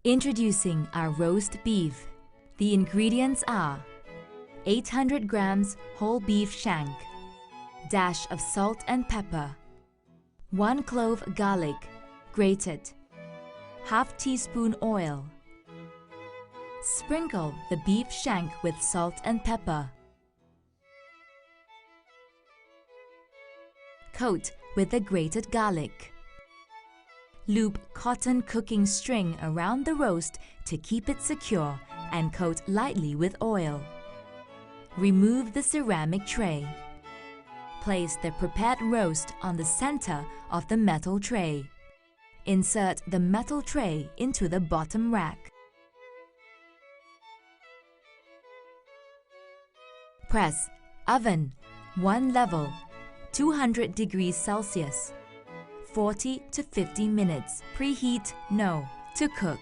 Introducing our roast beef. The ingredients are 800 grams whole beef shank, dash of salt and pepper, 1 clove garlic, grated, half teaspoon oil. Sprinkle the beef shank with salt and pepper. Coat with the grated garlic. Loop cotton cooking string around the roast to keep it secure and coat lightly with oil. Remove the ceramic tray. Place the prepared roast on the center of the metal tray. Insert the metal tray into the bottom rack. Press oven 1 level, 200 degrees Celsius. 40 to 50 minutes. Preheat no to cook.